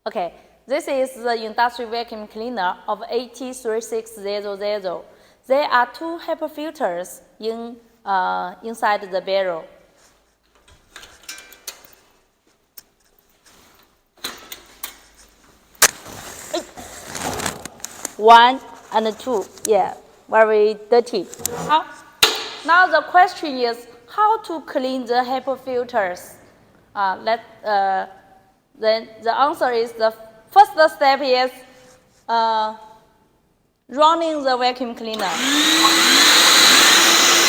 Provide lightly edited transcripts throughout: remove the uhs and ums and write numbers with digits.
Okay, this is the industrial vacuum cleaner of AT3600. There are 2 HEPA filters inside the barrel. One and two, yeah, very dirty. Now the question is how to clean the HEPA filters. Then the answer is the first step is running the vacuum cleaner.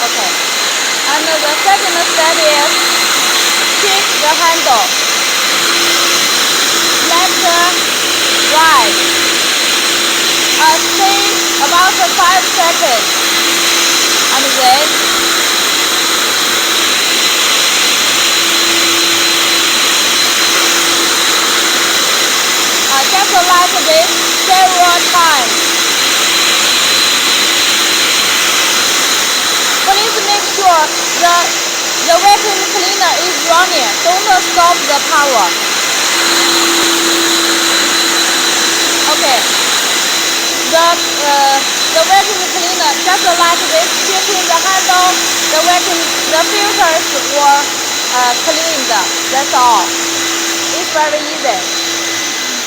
Okay, and the second step is kick the handle. Left, right. Stay about 5 seconds, and then just like this several times. Please make sure the vacuum cleaner is running. Don't stop the power. Okay. The vacuum cleaner, just like this, kicking the handle, the filters were cleaned. That's all. It's very easy.